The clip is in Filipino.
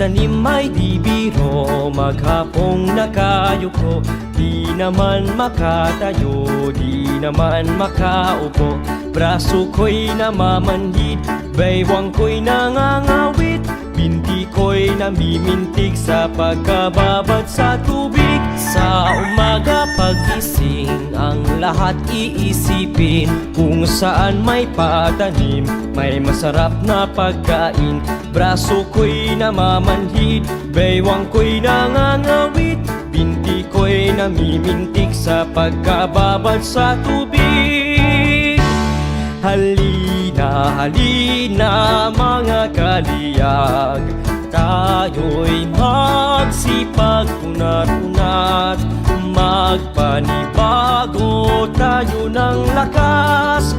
Magtanim ay di biro, maghapong nakayuko, di naman makatayo, di naman makaupo. Braso ko'y namamanhid, baywang ko'y nangangawit, binti ko'y namimintig sa pagkababad sa tubig. Sa umaga pagising, ang lahat iisipin, kung saan may patanim, may masarap na pagkain. Braso ko'y namamanhid, baywang ko'y nangangawit, binti ko'y namimintig sa pagkababad sa tubig. Halina, halina mga kaliyag, tayo'y magsipag unat-unat, magpanibago tayo ng lakas.